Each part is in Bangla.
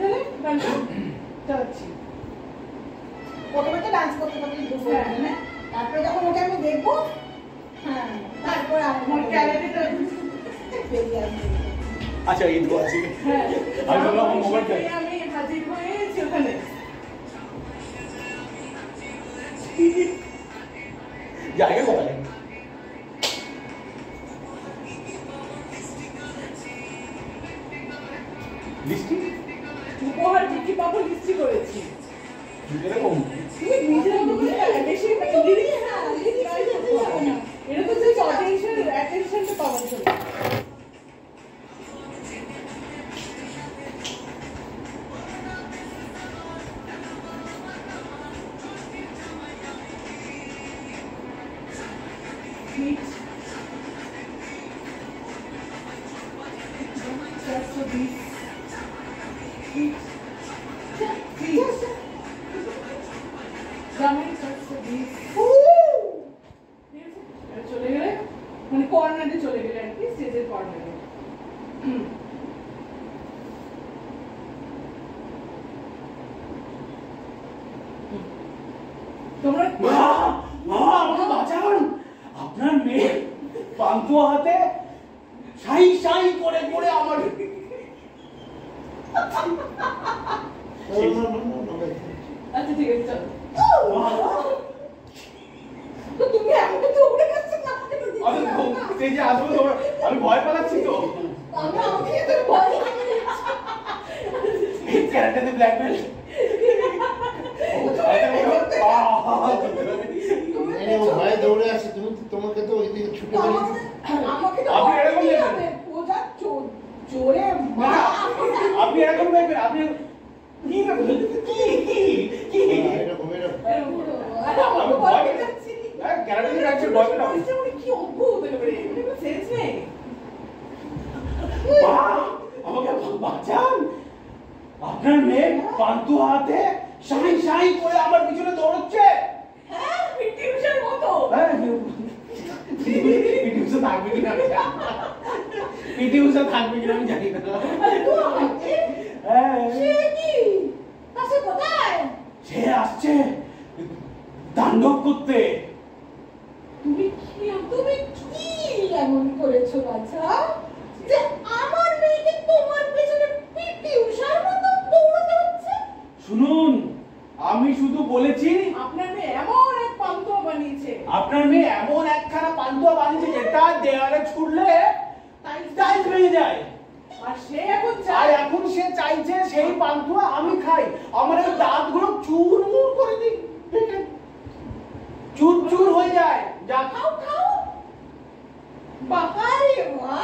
তাহলে গানটা চালাচ্ছি। প্রথমে তো ডান্স করতে করতে ঢুকবো না, তারপরে যখন ওটা আমি দেখবো, হ্যাঁ তারপরে আমার গ্যালারিটা বেরিয়ে আসবে। আচ্ছা এই তো আছে। হ্যাঁ আমি বললাম আমার মোবাইলটা আমি হাজির হয়েছি ওখানে। জায়গা কোথায়? লিস্টি উপহার কি পাবো লিস্টি করেছি। এরকম তুমি নিজে বেশি এটা তো জাস্ট অ্যাটেনশনটা পাওয়ার জন্য। চলে গেলে মানে কর্নারে চলে গেলে আর কি, স্টেজের কর্নারে। তোমরা আমাকে বাঁচান, আপনার মেয়ে পান্তুয়া হাতে সাই সাই করে করে আমার আচ্ছা ঠিক আছে চলো। তো তুমি আমাকে দৌড়ে গেছো না, স্টেজে আসবো তোমার, আমি ভয় পালাচ্ছি তো। আমাকে তো ভয় ক্যারেক্টারে ব্ল্যাক বেল্ট ভয় দৌড়ে আসে, তুমি তোমাকে তো ওইদিকে ছুটে আমাকে তো আপনি এরকম হবে ওটা জোরে আপনি এরকম দেখবেন, আপনি কি কি এরকম এরকম আমি ভয় পেয়েছি। ক্যারেক্টারে রাখছে ভয় পেলাম। কি অদ্ভুত একেবারে, কোনো সেন্স নেই। আমাকে বাঁচান, আপনার মেয়ে পান্তুয়া হাতে সাই সাই করে আমার পিছনে দৌড়চ্ছে। হ্যাঁ পিটি উষার মতো। পিটি উষা থাকবে কিনা পিটি উষা থাকবে কিনা আমি জানি না। সে কি কাছে কোথায়? সে আসছে তাণ্ডব করতে। তুমি কি এমন করেছো বাচ্চা যে আমার মেয়েকে তোমার পেছনে পিটি উষার মতো দৌড়াতে হচ্ছে? শুনুন, আমি শুধু বলেছি আপনার মেয়ে এমন এক পান্তুয়া বানিয়েছে, আপনার মেয়ে এমন একখানা পান্তুয়া বানিয়েছে যেটা দেওয়ালে ছুড়লে টাইলস ভেঙে যায়। আর সে এখন আর চায় এখন সে চাইছে সেই পান্তুয়া আমি খাই, আমার এই দাঁতগুলো চুরমুর করে দিই, চুর চুর হয়ে যায়। যা খাও খাও। বাহারে মা,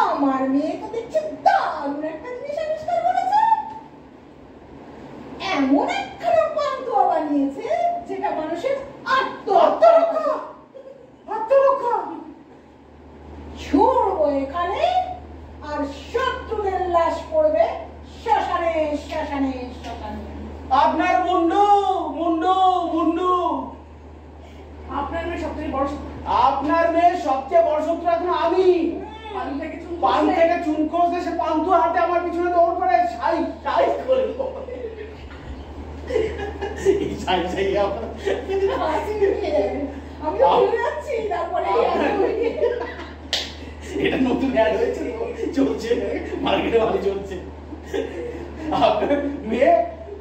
আমার মেয়ে তো দেখছি দারুণ একটা জিনিস আবিষ্কার করেছে। এমন একখানা পান্তুয়া বানিয়েছে যেটা মানুষের আত্মরক্ষা। আত্মরক্ষা ছুড়বো এখানে আর শত্রুদের লাশ পড়বে শ্মশানে শ্মশানে শ্মশানে। আপনার মুন্ডু মুন্ডু মুন্ডু আপনার মেয়ে সবথেকে বড় শত্রু। আপনার মেয়ে সবচেয়ে বড় শত্রু এখন আমি। পান থেকে চুন খসে সে পান্তুয়া হাতে আমার পিছনে দৌড় করে সাই সাই করে এই সাই সাই আমার হাসি নিয়ে আমি তো ভুলে যাচ্ছি। তারপরে এটা নতুন অ্যাড হয়েছে তো, চলছে মার্কেটে ভালো চলছে। আপনার মেয়ে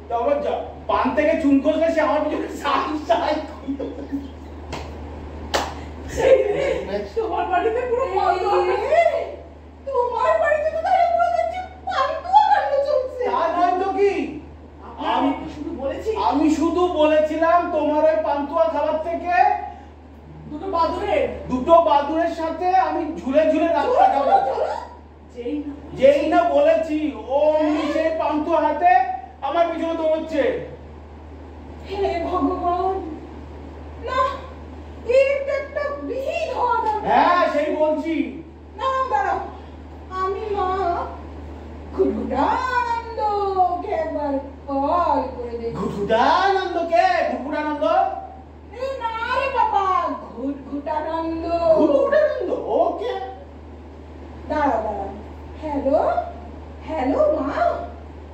তারপর পান থেকে চুন খসলে সে আমার পিছনে সাই সাই তোমার বাড়িতে পুরো পান্তুয়া। তোমার বাড়িতে তো তাহলে পুরো দেখছি পান্তুয়া কাণ্ড চলছে। তা নয় তো কি, আমি শুধু বলেছি আমি শুধু বলেছিলাম তোমার ওই পান্তুয়া খাবার থেকে দুটো বাদুরের সাথে আমি ঝুলে ঝুলে রাত কাটাবো। যেই না বলেছি ও সেই পান্তুয়া হাতে আমার পিছনে দৌড়চ্ছে। হে ভগবান, না এটা একটা বিহিত হওয়া দরকার। হ্যাঁ সেই বলছি। না দাঁড়াও, আমি মা ঘুটঘুটানন্দকে একবার কল করে দেখি। ঘুটঘুটানন্দকে? ঘুটঘুটানন্দ? না রে বাবা, ঘুটঘুটানন্দ। ঘুটঘুটানন্দ ওকে। দাঁড়াও দাঁড়াও। হ্যালো হ্যালো মা,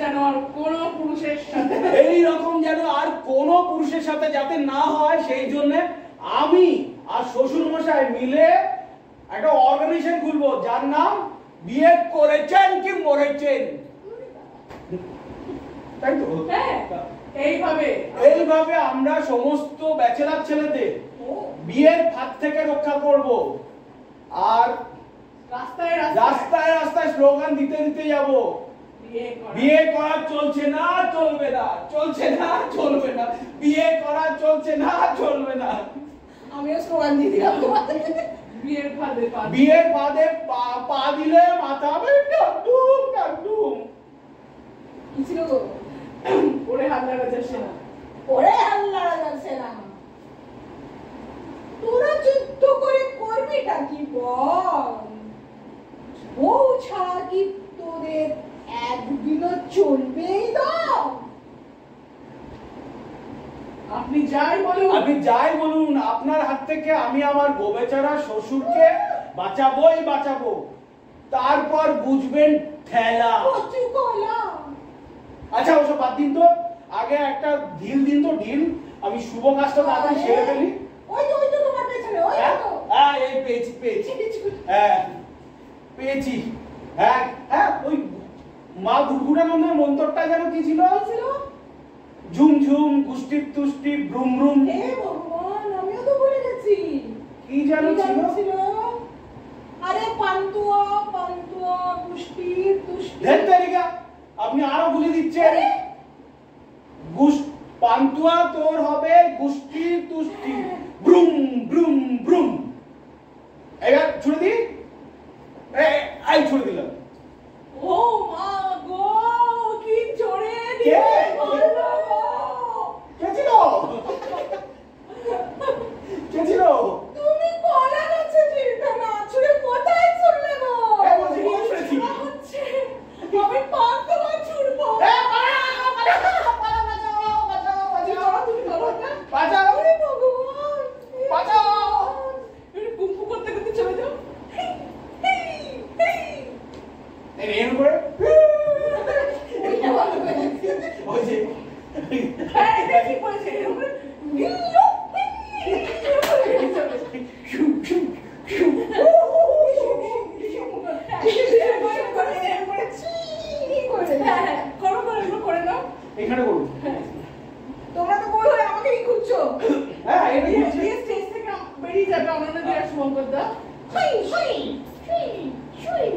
যেন আর কোনো পুরুষের সাথে এই রকম যেন আর কোনো পুরুষের সাথে যাতে না হয় সেই জন্য আমি আর শ্বশুর মশাই মিলে একটা অর্গানাইজেশন খুলবো যার নাম বিয়ে করেছেন কি মরেছেন, তাই তো? হ্যাঁ, এইভাবে আমরা সমস্ত ব্যাচেলার ছেলেদের বিয়ের ফাঁদ থেকে রক্ষা করব আর রাস্তায় রাস্তায় রাস্তায় স্লোগান দিতে দিতে যাব, বিয়ে করা চলছে না, চলবে না, চলছে না, চলবে না, বিয়ে করা চলছে না, চলবে না। আমিও স্লোগান দিয়ে দিলাম তোমাদের। বিয়ের ফাঁদে পা দিলে মাথা হবে ডাকডুম ডাকডুম। কি ছিল গো? ওরে হাল্লা যাচ্ছে না, ওরে হাল্লা যাচ্ছে না। তোরা যুদ্ধ করে করবিটা কি বল? বউ ছাড়া কি তোদের একদিনও চলবেই তো? আপনি যাই বলুন আপনার হাত থেকে আমি আমার গোবেচারা শ্বশুরকে বাঁচাবোই বাঁচাবো, তারপর বুঝবেন ঠেলা। কচু কলা। আচ্ছা ওসব বাদ দিন তো, আগে একটা ঢিল দিন তো, ঢিল। আমি শুভ কাজটা তাড়াতাড়ি সেরে ফেলি। ওই তো তোমার পেছনে, ওই তো। হ্যাঁ এই পেয়েছি হ্যাঁ পেয়েছি। হ্যাঁ হ্যাঁ, ওই মা গুড়গুড়ানন্দের মন্ত্রটা যেন কি ছিল? ঝুম ঝুম গুষ্টির তুষ্টি ব্রুম ব্রুম। হে ভগবান, আমিও তো ভুলে গেছি। কি যেন ছিল? আরে পান্তুয়া পান্তুয়া গুষ্টির তুষ্টি। দেন তারিকা, আপনি আরো ভুলে দিচ্ছেন। পান্তুয়া তোর হবে গুষ্টির তুষ্টি ব্রুম ব্রুম ব্রুম। এবার ছুড়ে দি, এই ছুড়ে দিলাম। ও মা গো, কি জোরে কে? দিলে! কে ছিল? কে ছিল? তুমি কলা গাছে ঢিলটা না ছুঁড়ে কোথায় ছুঁড়লে গো? এই বলছি, কোথায় ছুঁড়েছি? হচ্ছে আমি পান্তুয়া ছুঁড়বো। তুমি ধরো না। বাঁচাও! আরে ভগবান, বাঁচাও! একটু কুম্ফু করতে করতে চলে যাও। এর করে ওইটা ভালো করেছে। ওই যে হ্যাঁ, এটা ঠিক বলেছে। এরকম করে গিল্লো, করে নাও। এখানে করুন। তোমরা তো বলো আমাকে কি খুঁজছো? হ্যাঁ এটা বলছি। দিয়ে স্টেজ থেকে বেরিয়ে যাবে অনন্য দিয়া শুভঙ্কর দা। শুই শুই শুই শুই।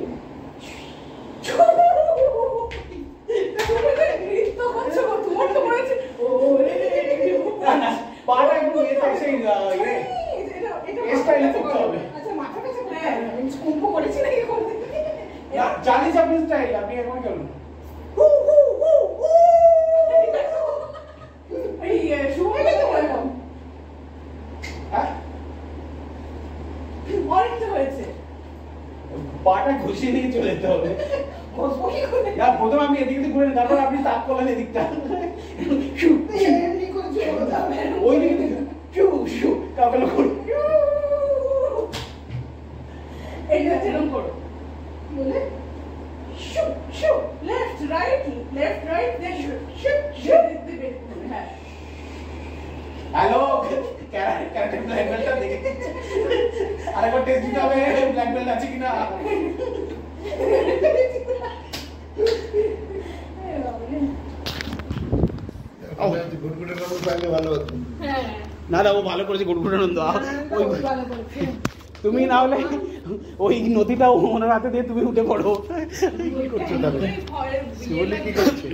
নৃত্য করছো গো, তোমার তো মনে হচ্ছে ওরে না না, পাটা একটু এটা সেই স্টাইলে করতে হবে। আচ্ছা মাথা কাছে হ্যাঁ আমি কুম্ভ করেছি নাকি এখন? না জানিস আপনি স্টাইল, আপনি এখন চলুন। এই শুভঙ্কর তো বলো। হ্যাঁ অনেকটা হয়েছে। পাটা ঘুষিয়ে দিয়ে চলে যেতে হবে। বসবো কি করে? না প্রথমে আমি এদিকে ঘুরে নিই, তারপর আপনি তাক করলেন এদিকটা। এমনি করে চলে যাবে। ওই দিকে থেকে শু শু কাউকে করুন। এইটা যেরকম করো। বলে শু শু লেফট রাইট দেন শু শু শু দিবে। হ্যাঁ হ্যালো ক্যারেক্টার ব্ল্যাক বেল্টটা দেখে আরেকবার টেস্ট দিতে হবে ব্ল্যাক বেল্ট আছে কিনা। গুড়গুড়ে নাম পাইলে ভালো হতো। হ্যাঁ না না ও ভালো করেছে গুড়গুড়ানন্দ। ওই ভালো করেছে। তুমি না হলে ওই নদীটা ওনার হাতে দিয়ে তুমি উঠে পড়ো। কি করছো তাহলে? ভয়ের শিবলি কি করছে?